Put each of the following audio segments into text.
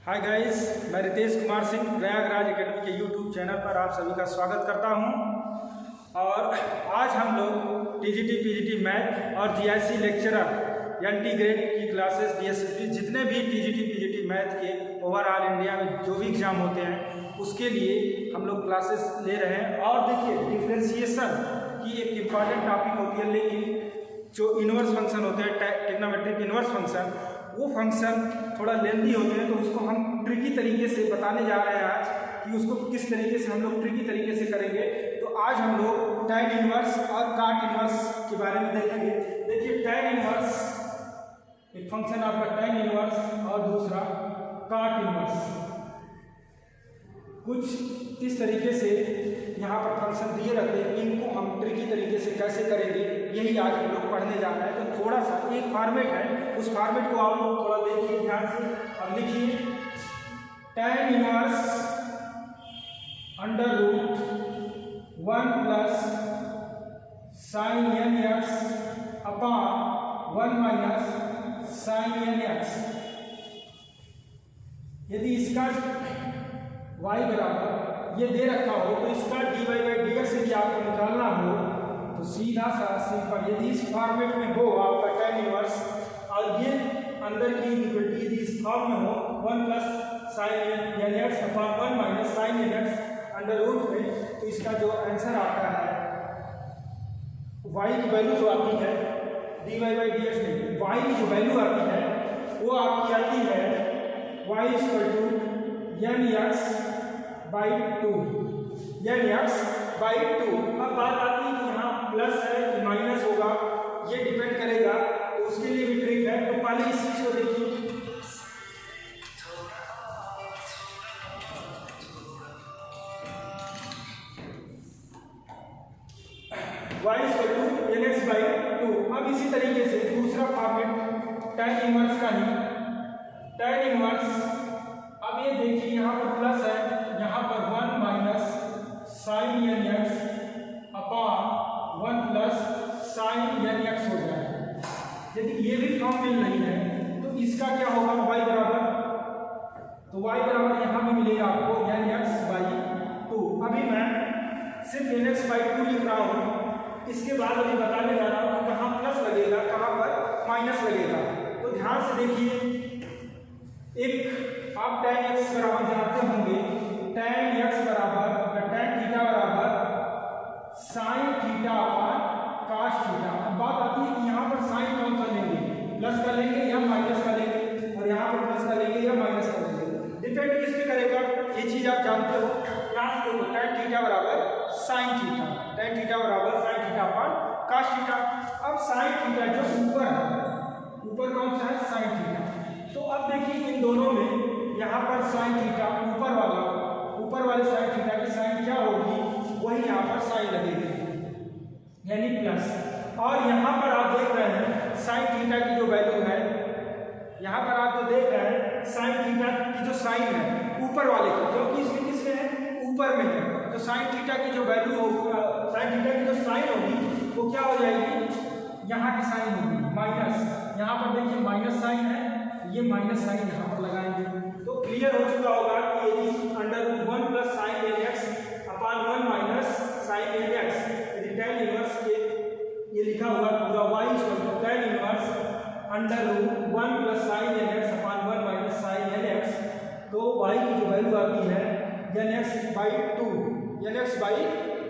Hi guys, मैं Ritesh Kumar Singh Prayagraj academy के YouTube channel पर आप सभी का स्वागत करता हूं। और आज हम लोग टीजीटी पीजीटी मैथ और जीआईसी लेक्चरर एनटी ग्रेड की क्लासेस डीएसएसबी जितने भी टीजीटी पीजीटी मैथ के ओवरऑल इंडिया में जो भी एग्जाम होते हैं उसके लिए हम लोग क्लासेस ले रहे हैं। और देखिए, डिफ्रेंशिएशन की एक इम्पॉर्टेंट टॉपिक होती है, लेकिन जो इन्वर्स फंक्शन होते हैं, ट्रिग्नोमेट्रिक इन्वर्स फंक्शन, वो फंक्शन थोड़ा लेंथी होते हैं, तो उसको हम ट्रिकी तरीके से बताने जा रहे हैं आज कि उसको किस तरीके से हम लोग ट्रिकी तरीके से करेंगे। तो आज हम लोग टैन इन्वर्स और काट इन्वर्स के बारे में देखेंगे। देखिए, टैन इन्वर्स एक फंक्शन आपका टैन इन्वर्स और दूसरा काट इन्वर्स, कुछ इस तरीके से यहाँ पर फंक्शन दिए रहते हैं। इनको हम ट्रिकी तरीके से कैसे करेंगे, यही आज हम लोग पढ़ने जा रहे हैं। तो थोड़ा सा एक फॉर्मेट है, उस फॉर्मेट को आप लोग थोड़ा देखिए ध्यान से और लिखिए। Tan inverse under root 1 plus sine n x upon 1 minus sine n x. यदि इसका y बराबर ये दे रखा हो तो इसका dy बाई डी एक्स यदि आपको निकालना हो तो सीधा सा सिंपल, यदि इस फॉर्मेट में हो आपका टैन इनवर्स और ये अंदर की इक्वलिटी यदि इस फॉर्म में हो 1 plus sine n x upon 1 minus sine n x under root में, तो इसका जो आंसर आता है y की वैल्यू जो आती है dy बाई डी एक्स नहीं, y की जो वैल्यू आती है वो आपकी आती है y equal to n x by 2, n x by 2। अब बात आती है कि यहाँ प्लस है कि माइनस होगा, ये डिपेंड करेगा, तो उसके लिए भी ट्रिक है। तो पहले इस चीज को देखिए, y equal to n x by 2। अब इसी तरीके से दूसरा फॉर्मेट टैन इनवर्स का ही, टैन इनवर्स, अब ये देखिए यहाँ पर प्लस है, यहाँ पर 1 minus sine n x upon 1 plus sine n x हो जाए। यदि ये भी फॉर्म मिल रही है तो इसका क्या होगा, y बराबर, तो y बराबर यहाँ भी मिलेगा आपको एन एक्स बाई 2। अभी मैं सिर्फ एन एक्स बाई 2 लिख रहा हूँ, इसके बाद अभी बताने जा रहा हूँ कि कहाँ प्लस लगेगा कहाँ पर माइनस लगेगा। तो ध्यान से देखिए, एक आप टैन एक्स बराबर जानते होंगे, टैन एक्स बराबर टैन थीटा बराबर साइन थीटा अपॉन काश थीटा। अब बात आती है कि यहाँ पर साइन कौन सा लेंगे, प्लस का लेंगे या माइनस का लेंगे, और यहाँ पर प्लस का लेंगे या माइनस का लेंगे, डिपेंड किस पे करेगा, ये चीज आप जानते हो। क्लास देखो, टैन थीटा बराबर साइन थीटा, टैन थीटा बराबर साइन थीटा अपॉन काश थीटा। अब साइन थीटा जो ऊपर है, ऊपर कौन सा है, साइन थीटा। तो अब देखिए इन दोनों में यहाँ पर साइन थीटा ऊपर वाला, ऊपर वाले साइन थीटा की साइन क्या होगी, वही यहाँ पर साइन लगेगी यानी प्लस। और यहाँ पर आप देख रहे हैं साइन थीटा की जो वैल्यू है, यहाँ पर आप जो देख रहे हैं साइन थीटा की जो साइन है ऊपर वाले की, क्योंकि इसमें किसमें है, ऊपर में है, तो साइन थीटा की जो वैल्यू होगी, साइन थीटा की जो साइन होगी वो क्या हो जाएगी, यहाँ की साइन होगी माइनस। यहाँ पर देखिए माइनस साइन है, ये माइनस साइन यहाँ पर लगाएंगे। तो क्लियर हो चुका होगा कि यदि under root 1 plus sine n x upon 1 minus sine n x, यदि टैन इनवर्स के ये लिखा हुआ पूरा y equal to tan inverse under root 1 plus sine n x upon 1 minus sine n x, तो y की जो वैल्यू आती है n x by 2, n x by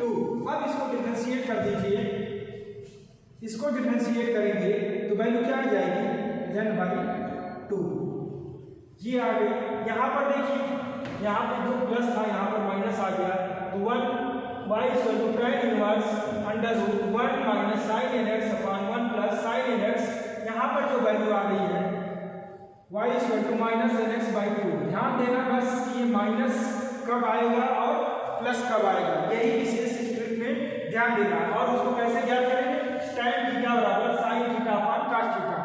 2। अब इसको डिफरेंशिएट कर दीजिए, इसको डिफरेंशिएट करेंगे तो वैल्यू क्या आ जाएगी, एन बाई 2, ये आ गई। यहाँ पर देखिए, यहाँ पे जो प्लस था यहाँ पर माइनस आ गया, तो 1 y equal to tan inverse under root 1 minus sine n x upon 1 plus sine n x. यहाँ पर जो वैल्यू आ रही है y equal to minus n x by 2। ध्यान देना बस कि ये माइनस कब आएगा और प्लस कब आएगा, यही विशेष स्ट्रिक में ध्यान देना है। और उसको कैसे ज्ञात करेंगे, टैन थीटा बराबर साइन थीटा अपॉन काश थीटा।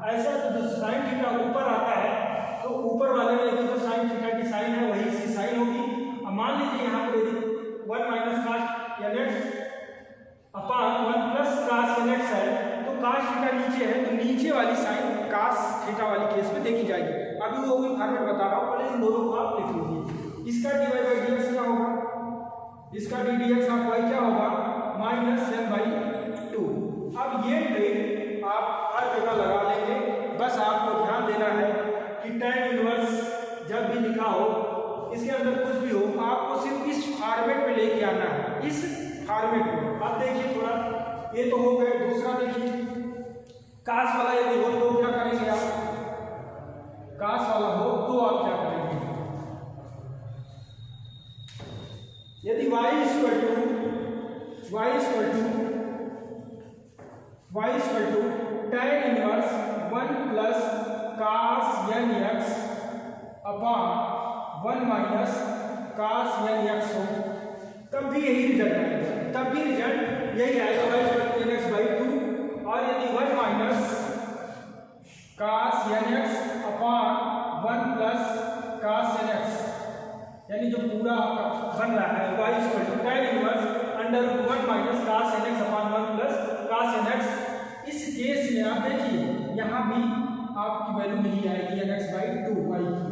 ऐसा तो जो साइन थीटा ऊपर आता है तो ऊपर वाले में जो साइन थीटा की साइन है वही इसकी साइन होगी। अब मान लीजिए यहाँ पर यदि 1 minus cos n x upon 1 plus cos n x है, तो काश थीटा नीचे है तो नीचे वाली साइन काश थीटा वाली केस में देखी जाएगी। अभी वो भी फॉर्मेट बता रहा हूँ, पहले इन दोनों को आप लिख लीजिए। इसका dy बाई dx क्या होगा, इसका ddx ऑफ y क्या होगा, माइनस n बाई 2। अब ये ट्रिक आप हर जगह लगा लेंगे, बस आपको ध्यान देना है कि tan इनवर्स जब भी लिखा हो, इसके अंदर कुछ भी हो, आपको सिर्फ इस फॉर्मेट में लेके आना है, इस फॉर्मेट में। अब देखिए थोड़ा, ये तो हो गए। दूसरा देखिए, काश वाला यदि हो तो क्या करेंगे आप, काश वाला हो तो आप क्या करेंगे, यदि y equal to tan inverse 1 plus cos nx upon 1 minus cos nx हो, तब भी यही रिजल्ट आएगा, तब भी रिजल्ट यही आएगा y equal to nx by 2। और यदि 1 minus cos nx upon 1 plus cos nx, यानी जो पूरा बन रहा है y equal to tan inverse under 1 minus cos nx upon 1 plus cos nx। इस केस में आप देखिए यहाँ भी आपकी वैल्यू नहीं आएगी nx बाई 2 y की।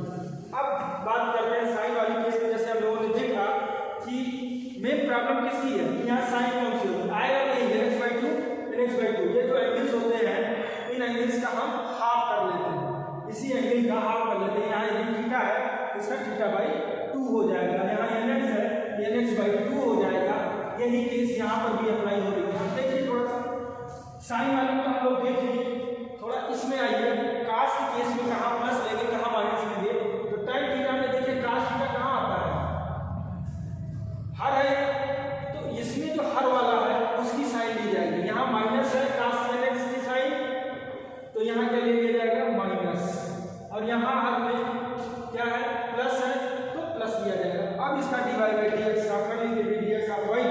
अब बात करते हैं साइन वाली केस में। जैसे हम लोगों ने देखा कि मेन प्रॉब्लम किसकी है, यहाँ साइन कौन सी होगी, आएगा नहीं nx बाई 2। ये जो एंगल्स होते हैं, इन एंगल्स का हम हाफ कर लेते हैं, इसी एंगल का हाफ कर लेते हैं। यहाँ यदि थीटा है तो इसका थीटा बाई 2 हो जाएगा, यहाँ nx है nx बाई 2 हो जाएगा। यही केस यहाँ पर भी अप्लाई हो रही है। देखिए थोड़ा सा साइन वाले में हम लोग देखिए, थोड़ा इसमें आइए, काश के केस में कहाँ प्लस लेंगे कहाँ माइनस लेंगे, तो tan थीटा में देखिए काश थीटा कहाँ आता है, हर है, तो इसमें जो हर वाला है उसकी साइन ली जाएगी। यहाँ माइनस है cos nx की साइन, तो यहाँ क्या ले लिया जाएगा माइनस, और यहाँ हर में क्या है प्लस है, तो प्लस लिया जाएगा। अब इसका dy बाई dx आप कर लीजिए, dx ऑफ y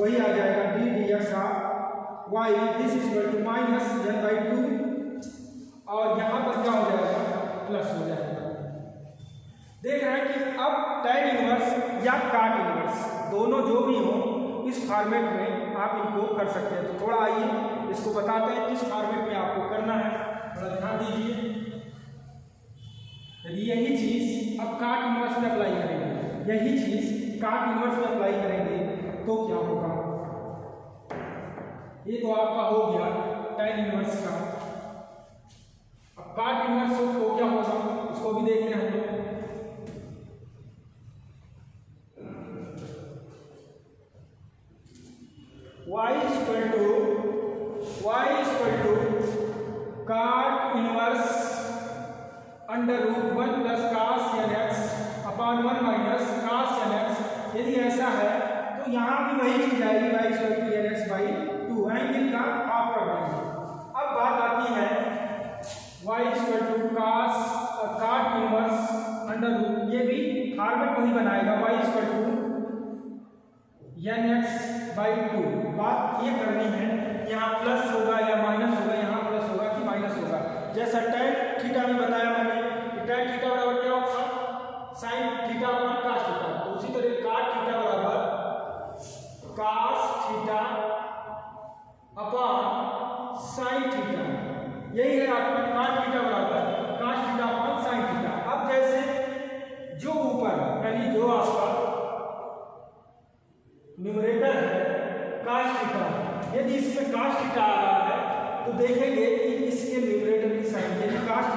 वही आ जाएगा ddx of y, this is equal to minus n by 2, और यहाँ पर क्या हो जाएगा प्लस हो जाएगा। देख रहे हैं कि अब tan इनवर्स या काट इनवर्स दोनों जो भी हो, इस फॉर्मेट में आप इनको कर सकते हैं। तो थोड़ा आइए इसको बताते हैं किस फॉर्मेट में आपको करना है, थोड़ा ध्यान दीजिए। यदि यही चीज अब काट इनवर्स में अप्लाई करेंगे, यही चीज काट इनवर्स में अप्लाई करेंगे तो क्या होगा, ये तो आपका हो गया tan इनवर्स का। अब काट इनवर्स तो क्या होगा, उसको भी देखते हैं हम लोग। y equal to cot inverse under root 1 plus cos nx upon 1 minus cos nx। यदि ऐसा है तो यहाँ भी वही चीज आएगी, y equal to nx by 2, angle का हाफ कर देंगे। अब बात आती है y equal to cot inverse under root, ये भी फॉर्मेट वही बनाएगा, y equal to nx by 2। बात ये करनी है यहाँ प्लस होगा या माइनस होगा, यहाँ प्लस होगा कि माइनस होगा। जैसा tan थीटा में बताया मैंने कि tan थीटा बराबर क्या होगा, sin theta upon cos theta, तो उसी तरह काट थीटा बराबर cos theta upon sin theta, यही है आपका काट थीटा बराबर cos theta upon sin theta. अब जैसे जो ऊपर यानी जो आपका न्यूमरेटर है cos थीटा, यदि इसमें cos थीटा आ रहा है तो देखेंगे कि इसके न्यूमरेटर की साइन यानी cos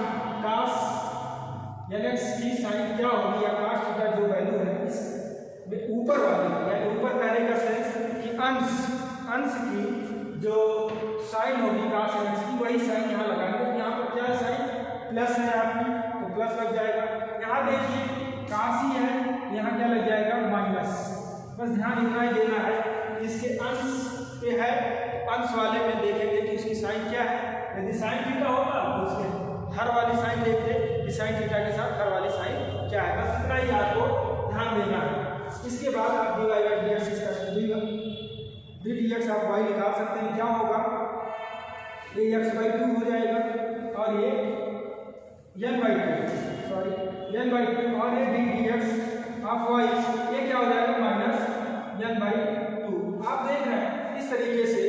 nx की साइन क्या होगी, या cos थीटा जो वैल्यू है इस ऊपर वाली, यानी ऊपर कहने का सेंस कि अंश की जो साइन होगी cos nx की, वही साइन यहाँ लगाएंगे। यहाँ पर क्या साइन प्लस है आपकी, तो प्लस लग जाएगा। यहाँ देखिए cos ही है, यहाँ क्या लग जाएगा माइनस। बस ध्यान इतना ही देना है, इसके अंश पे है, अंश वाले में देखेंगे कि इसकी साइन क्या है। यदि साइन थीटा होगा तो उसके हर वाली साइन देखते कि साइन थीटा के साथ हर वाली साइन क्या है। बस इतना ही आपको ध्यान देना है। इसके बाद आप dy बाई dx इसका dx आप y निकाल सकते हैं, क्या होगा, ये x बाई 2 हो जाएगा और ये n बाई 2 और ये dx ऑफ y, ये क्या हो जाएगा माइनस n बाई 2। आप देख रहे हैं इस तरीके से,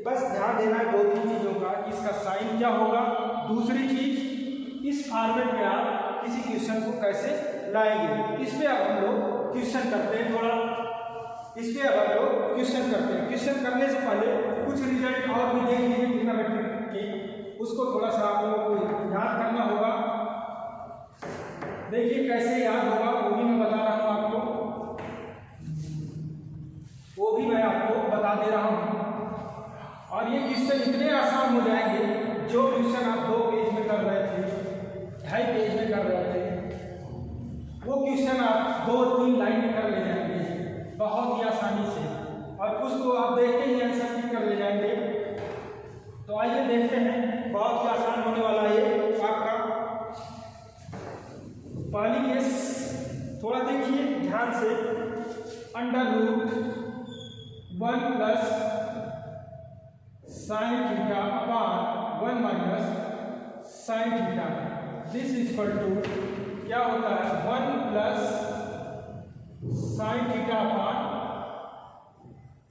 बस ध्यान देना है दो तीन चीजों का, इसका साइन क्या होगा। दूसरी चीज, इस फॉर्मेट में आप किसी क्वेश्चन को कैसे लाएंगे। इस पे अब हम लोग क्वेश्चन करते हैं थोड़ा, इस पे अब हम लोग क्वेश्चन करते हैं। क्वेश्चन करने से पहले कुछ रिजल्ट और भी देख लीजिए ट्रिग्नोमेट्री की, उसको थोड़ा सा आप लोगों को याद करना होगा। देखिए कैसे याद होगा वो भी मैं बता रहा हूँ आपको, वो भी मैं आपको बता दे रहा हूँ। और ये क्वेश्चन इतने आसान हो जाएंगे, जो क्वेश्चन आप 2 पेज में कर रहे थे, 2.5 पेज में कर रहे थे, वो क्वेश्चन आप 2-3 लाइन में कर ले जाएंगे बहुत ही आसानी से, और कुछ तो आप देखते ही आंसर भी कर ले जाएंगे। तो आइए देखते हैं, बहुत ही आसान होने वाला है आपका पहली केस। थोड़ा देखिए ध्यान से, √1 plus sine theta upon 1 minus sine theta, this equal to क्या होता है 1 plus sine theta upon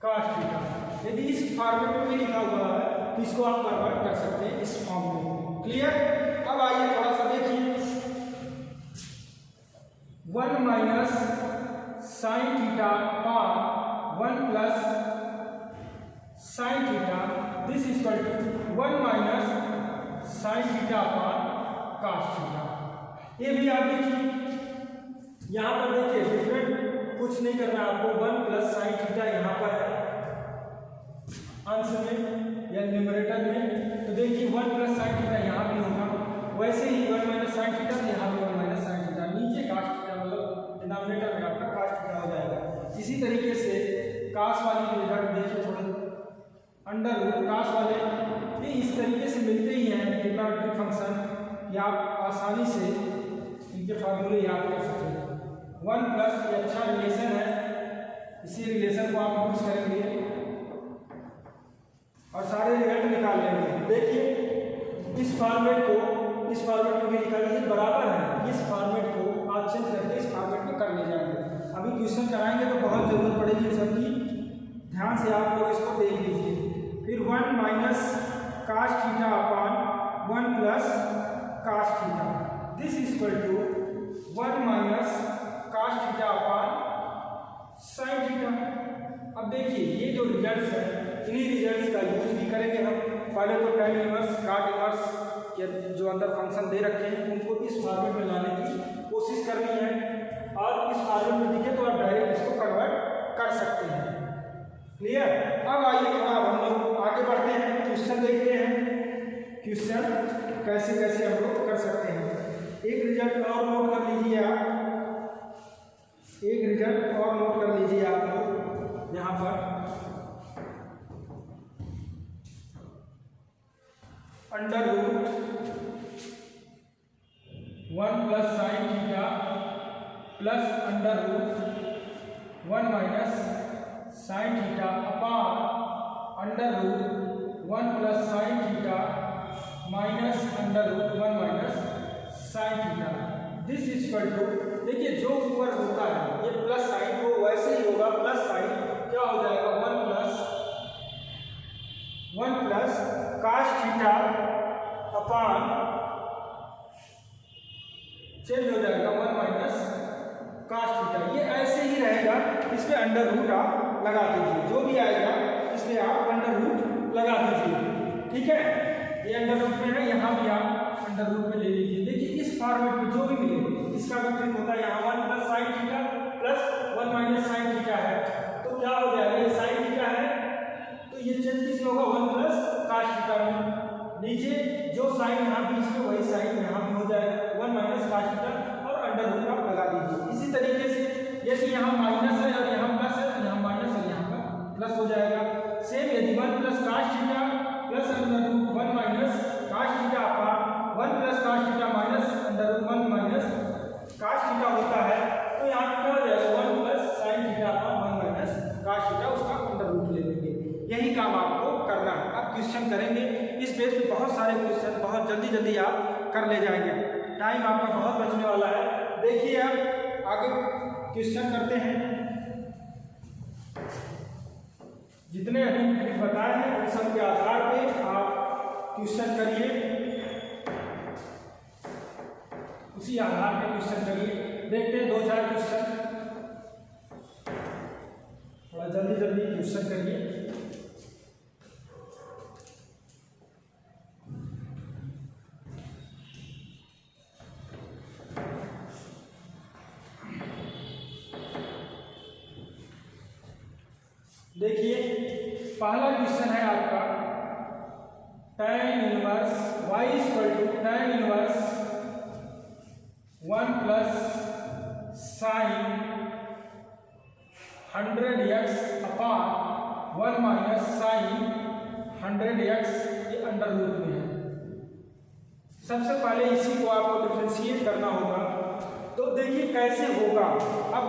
cos theta. यदि इस फॉर्मेट में लिखा हुआ है तो इसको आप कन्वर्ट कर सकते हैं इस फॉर्म में। क्लियर? अब आइए थोड़ा सा देखिए, 1 minus sine theta upon 1 plus sine theta, this equal to 1 minus sine theta upon cos theta. ये भी आप देखिए, यहाँ पर देखिए डिफरेंट कुछ नहीं करना है आपको, 1 प्लस साइन थीटा यहाँ पर है अंश में या न्यूमरेटर में, तो देखिए 1 प्लस साइन थीटा यहाँ भी होगा, वैसे ही 1 माइनस साइन थीटा यहाँ भी 1 माइनस साइन थीटा, नीचे कॉस थीटा मतलब डिनोमिनेटर में आपका कॉस थीटा हो जाएगा। इसी तरीके से कॉस वाली रिजल्ट देखिए थोड़े, अंडर रूट कॉस वाले ये इस तरीके से मिलते ही हैं ट्रिग्नोमेट्रिक फंक्शन, या आप आसानी से इनके फार्मूले याद कर सकते हैं। 1 प्लस ये अच्छा रिलेशन है, इसी रिलेशन को आप यूज करेंगे और सारे रिजल्ट निकाल लेंगे। देखिए इस फॉर्मेट में भी निकाल लीजिए, बराबर है, इस फॉर्मेट को आप चेंज करके इस फॉर्मेट में कर ले जाएंगे। अभी क्वेश्चन कराएंगे तो बहुत जरूरत पड़ेगी सबकी, ध्यान से आप लोग इसको देख लीजिए। फिर 1 minus cos theta upon 1 plus cos theta, this equal to 1 minus cos theta upon sine theta. अब देखिए ये जो रिजल्ट्स हैं, इन्हीं रिजल्ट्स का यूज भी करेंगे हम। पहले तो tan इनवर्स, cot इनवर्स के जो अंदर फंक्शन दे रखे हैं उनको इस फॉर्मेट में लाने की कोशिश करनी है, और इस फॉर्मेट में दिखे तो आप डायरेक्ट इसको कन्वर्ट कर सकते हैं। क्लियर? अब आइए थोड़ा हम लोग आगे बढ़ते हैं, क्वेश्चन देखते हैं, क्वेश्चन कैसे कैसे हम लोग कर सकते हैं। एक रिजल्ट और नोट कर लीजिए आप, एक रिजल्ट और नोट कर लीजिए आप लोग यहाँ पर, under root 1 plus sine theta plus under root 1 minus sine theta upon under root 1 plus sine theta minus under root 1 minus sine theta, this equal to, देखिए जो ऊपर होता है ये प्लस साइन को वैसे ही होगा, प्लस साइन क्या हो जाएगा 1 प्लस कॉस थीटा अपान चेंज हो जाएगा 1 माइनस कॉस थीटा। ये ऐसे ही रहेगा, इस पे अंडर रूट आप लगा दीजिए, जो भी आएगा इस पे आप अंडर रूट लगा दीजिए। ठीक है, ये अंडर रूट में है, यहाँ भी आप अंडर रूट में ले लीजिए। देखिए इस फॉर्मेट में जो भी मिले इसका भी ट्रिक होता है, यहाँ 1 plus sine theta plus 1 minus sine theta है, तो क्या हो जाएगा, ये साइन थीटा है तो ये चेंज किस में होगा 1 प्लस कॉस थीटा में, नीचे जो साइन यहाँ बीच में वही साइन यहाँ भी हो जाएगा 1 माइनस कॉस थीटा, और अंडर रूट आप लगा दीजिए। इसी तरीके से यदि यहाँ माइनस है और यहाँ प्लस है तो यहाँ माइनस और यहाँ पर प्लस हो जाएगा। सेम यदि 1 plus cos theta plus under root 1 minus cos theta upon 1 plus cos theta minus under root 1 minus cos theta होता है, तो यहाँ क्या हो जाएगा 1 plus sine theta upon 1 minus cos theta, उसका अंडर रूट ले लेंगे। यही काम आपको करना है। अब क्वेश्चन करेंगे, इस पेज पे बहुत सारे क्वेश्चन बहुत जल्दी जल्दी आप कर ले जाएंगे, टाइम आपका बहुत बचने वाला है। देखिए अब आगे क्वेश्चन करते हैं, जितने अभी ट्रिक बताए हैं उन सब के आधार पे आप क्वेश्चन करिए, उसी आधार पे क्वेश्चन करिए। देखते हैं 2-4 क्वेश्चन, थोड़ा जल्दी जल्दी क्वेश्चन करिए। देखिए पहला क्वेश्चन है आपका tan inverse y equal to tan inverse 1 plus sine 100x upon 1 minus sine 100x ये अंडर रूट में है। सबसे पहले इसी को आपको डिफरेंशिएट करना होगा। तो देखिए कैसे होगा। अब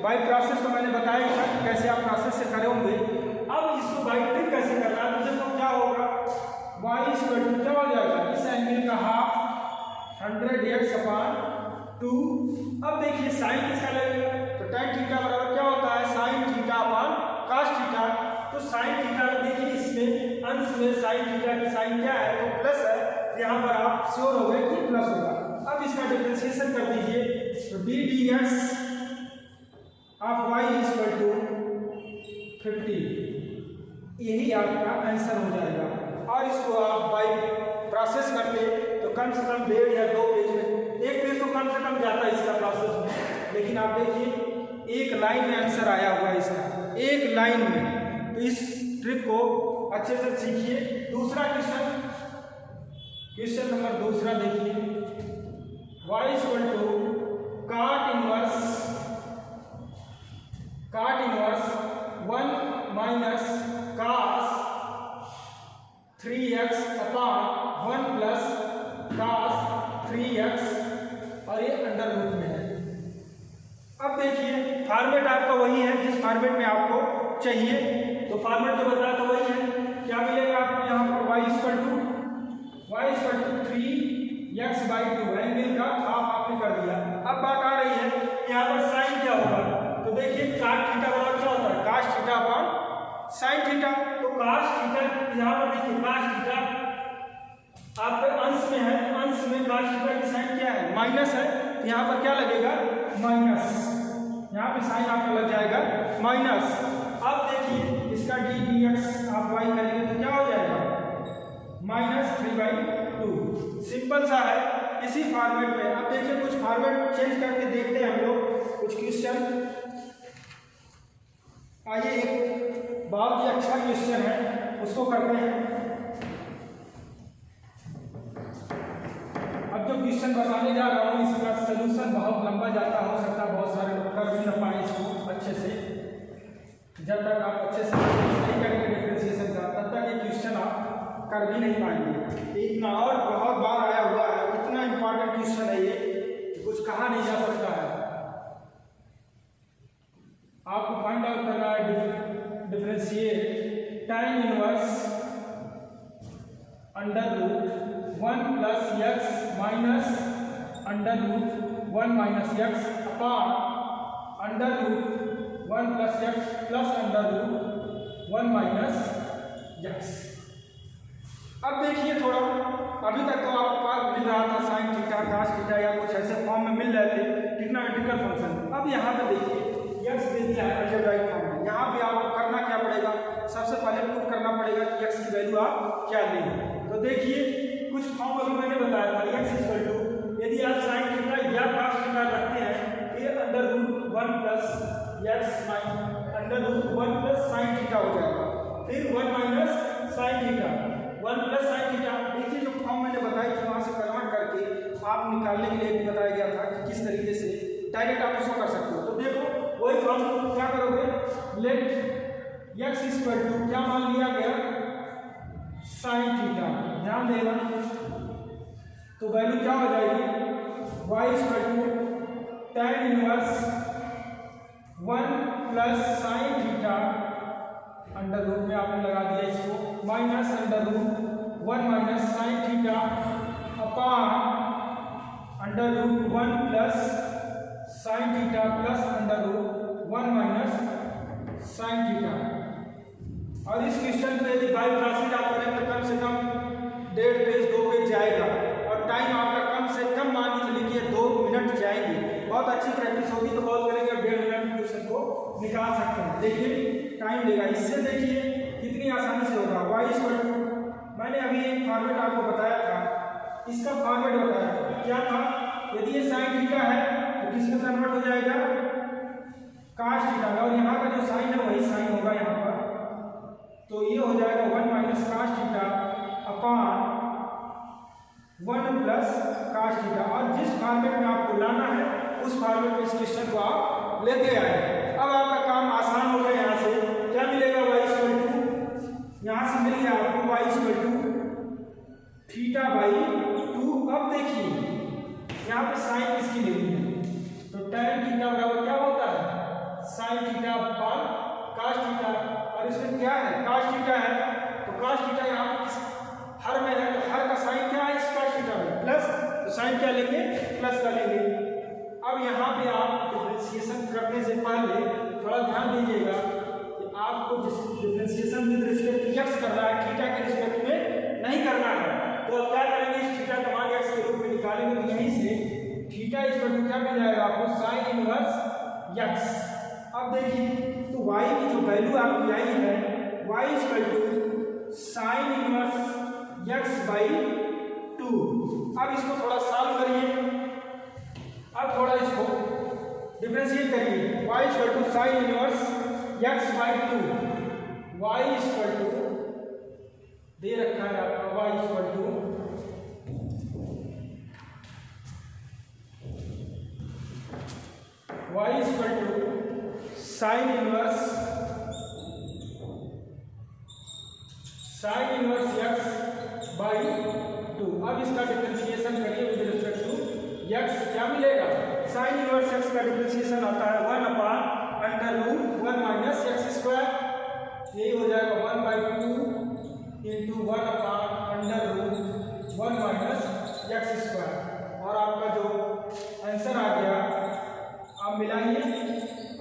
बाई प्रोसेस तो मैंने बताया था कि कैसे आप प्रोसेस से करोगे। अब इसको बाई ट्रिक कैसे करना है, तो देखो क्या होगा, y इक्वल टू क्या हो जाएगा, इस एंगल का हाफ 100x अपॉन 2। अब देखिए साइन किसका लगेगा, तो tan थीटा बराबर क्या होता है, sign theta upon cos theta. तो साइन थीटा में देखिए इसमें अंश में साइन थीटा की साइन क्या है, तो प्लस है, तो यहाँ पर आप श्योर हो गए कि प्लस होगा। अब इसका डिफरेंशिएशन कर दीजिए, तो d dx of y equal to 50, यही आपका आंसर हो जाएगा। और इसको आप बाई प्रोसेस करते तो कम से कम 1.5 या 2 पेज में, 1 पेज तो कम से कम जाता है इसका प्रोसेस में, लेकिन आप देखिए एक लाइन में आंसर आया हुआ है इसका, एक लाइन में। तो इस ट्रिक को अच्छे से सीखिए। दूसरा क्वेश्चन नंबर दूसरा देखिए, y equal to cot inverse 1 minus cos 3x upon 1 plus cos 3x और ये अंडर रूट में है। अब देखिए फॉर्मेट आपका वही है जिस फॉर्मेट में आपको चाहिए, तो फॉर्मेट जो बताया तो वही है। क्या मिलेगा आपको यहाँ पर y equal to 3x/2, angle का हाफ आपने कर दिया। अब बात आ रही है यहाँ पर साइन क्या होगा, तो देखिए cos थीटा बराबर क्या होता है, cos theta upon sin theta. तो cos थीटा यहाँ पर देखिए cos थीटा आपके अंश में है, अंश में cos थीटा की साइन क्या है, माइनस है, तो यहाँ पर क्या लगेगा, माइनस, यहाँ पे साइन आपका लग जाएगा माइनस। अब देखिए इसका d dx आप y करेंगे तो क्या हो जाएगा, -3/2। सिंपल सा है, इसी फॉर्मेट में। अब देखिए कुछ फॉर्मेट चेंज करके देखते हैं हम लोग कुछ क्वेश्चन। आइए एक बहुत ही अच्छा क्वेश्चन है उसको करते हैं। अब जो क्वेश्चन बताने जा रहा हूँ इसका सलूशन बहुत लंबा जाता, हो सकता है बहुत सारे लोग कर भी न पाए इसको अच्छे से। जब तक आप अच्छे से नहीं करेंगे डिफरेंशिएशन का, तब तक ये क्वेश्चन आप कर भी नहीं पाएंगे। इतना और बहुत बार आया हुआ है, इतना इंपॉर्टेंट क्वेश्चन है ये, कुछ कहा नहीं जा सकता है। आपको फाइंड आउट करना है differentiate tan inverse under root 1 plus x minus under root 1 minus x upon under root 1 plus x plus under root 1 minus x। अब देखिए थोड़ा, अभी तक तो आपको मिल रहा था साइन थीटा cos थीटा या कुछ ऐसे फॉर्म में मिल रहे थे ट्रिग्नोमेट्रिकल फंक्शन। अब यहाँ पे देखिए x दे दिया है अलजेब्राइक फॉर्म में, यहाँ पे आपको करना क्या पड़ेगा, सबसे पहले प्रूव करना पड़ेगा कि x की वैल्यू आप क्या लेंगे। तो देखिए कुछ फॉर्म अभी मैंने बताया था, x इक्वल टू यदि आप साइन थीटा या cos थीटा रखते हैं तो ये under root 1 plus x minus under root 1 plus sine theta हो जाएगा, फिर 1 minus sine theta 1 plus sine theta. देखिए जो फॉर्म मैंने बताई थी वहाँ से कन्वर्ट करके आप निकालने के लिए भी बताया गया था कि किस तरीके से डायरेक्ट आप इसको कर सकते हो। तो देखो वही फॉर्म क्या करोगे, लेट x इक्वल टू क्या मान लिया गया, साइन थीटा, ध्यान देना। तो वैल्यू क्या हो जाएगी, y equal to tan inverse 1 plus sine theta under root में आपने लगा दिया इसको, minus under root 1 minus sine theta upon under root 1 plus sine theta plus under root 1 minus sine theta. और इस क्वेश्चन को यदि बाई प्रोसेस आप करें तो कम से कम 1.5 पेज 2 पेज जाएगा, और टाइम आपका कम से कम मान लीजिए बहुत अच्छी प्रैक्टिस होगी तो कॉल करेंगे, 1.5 मिनट में क्वेश्चन को निकाल सकते हैं, लेकिन टाइम लेगा। इससे देखिए कितनी आसानी से होगा। y इक्वल टू, मैंने अभी एक फॉर्मेट आपको बताया था, इसका फॉर्मेट बताया था, क्या था, यदि ये साइन थीटा है तो किस में कन्वर्ट हो जाएगा, काश थीटा में, और यहाँ का जो साइन है वही साइन होगा यहाँ पर, तो ये हो जाएगा 1 माइनस काश थीटा अपॉन 1 प्लस काश थीटा। और जिस फॉर्मेट में आपको लाना है उस फॉर्मेट में इस क्वेश्चन को आप लेते आए। अब आपका काम आसान हो गया। यहाँ से क्या मिलेगा, y इक्वल टू, यहाँ से मिल गया आपको y equal to theta by 2। अब देखिए यहाँ पे साइन किसकी लेनी है, तो tan थीटा बराबर क्या होता है, साइन थीटा अपॉन काश थीटा, और इसमें क्या है, काश थीटा है, तो काश थीटा यहाँ पे हर में है, तो हर का साइन क्या है इस काश थीटा में, प्लस, तो साइन क्या लेंगे, प्लस का लेंगे। अब यहाँ पे आप डिफरेंशिएशन करने से पहले थोड़ा ध्यान दीजिएगा कि आपको जिस differentiation with respect to x करना है, थीटा के रिस्पेक्ट में नहीं करना है। तो अब क्या करेंगे, इस थीटा का मान एक्स के रूप में निकालेंगे, तो यहीं से थीटा इक्वल टू क्या मिल जाएगा आपको, साइन इनवर्स एक्स। अब देखिए तो y की जो वैल्यू आपकी आई है, y equal to sine inverse x by 2। अब इसको थोड़ा सॉल्व करिए, अब थोड़ा इसको डिफरेंशिएट करिए, y equal to sine inverse x by 2, y equal to दे रखा है आपका, y equal to sine inverse x by 2। अब इसका डिफरेंशिएशन करिए विद रिस्पेक्ट टू एक्स, क्या मिलेगा, साइन इनवर्स एक्स का डिफरेंशिएशन आता है 1 upon under root 1 minus x square, यही हो जाएगा 1/2 into 1 upon under root 1 minus x square. और आपका जो आंसर आ गया आप मिलाइए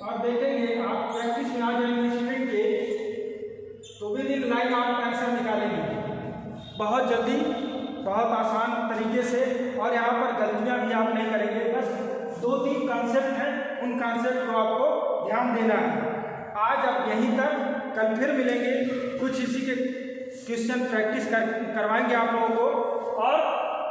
और देखेंगे, आप प्रैक्टिस में आ जाएंगे स्टूडेंट के, तो विद इन लाइन आप आंसर निकालेंगे बहुत जल्दी, बहुत आसान तरीके से। और यहाँ पर गलतियाँ भी आप नहीं करेंगे, बस 2-3 कॉन्सेप्ट हैं, उन कॉन्सेप्ट को आपको ध्यान देना है। आज आप यहीं तक, कल फिर मिलेंगे, कुछ इसी के क्वेश्चन प्रैक्टिस करवाएंगे आप लोगों को, और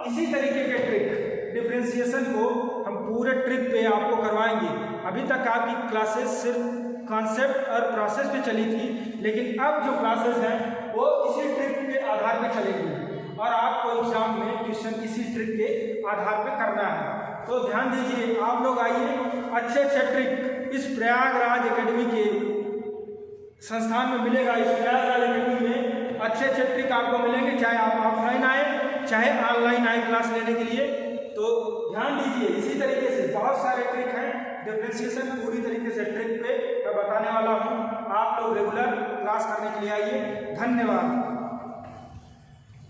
इसी तरीके के ट्रिक डिफरेंशिएशन को हम पूरे ट्रिक पे आपको करवाएंगे। अभी तक आपकी क्लासेस सिर्फ कॉन्सेप्ट और प्रोसेस पे चली थी, लेकिन अब जो क्लासेस हैं वो इसी ट्रिक के आधार पे चलेगी, और आपको एग्जाम में क्वेश्चन इसी ट्रिक के आधार पे करना है। तो ध्यान दीजिए, आप लोग आइए, अच्छे अच्छे ट्रिक इस प्रयागराज एकेडमी के संस्थान में मिलेगा। इस प्रयागराज एकेडमी में अच्छे अच्छे ट्रिक आपको मिलेंगे, चाहे आप ऑफलाइन आए चाहे ऑनलाइन आए क्लास लेने के लिए। तो ध्यान दीजिए, इसी तरीके से बहुत सारे ट्रिक हैं, डिफरेंशिएशन पूरी तरीके से ट्रिक पे मैं बताने वाला हूँ। आप लोग रेगुलर क्लास करने के लिए आइए। धन्यवाद।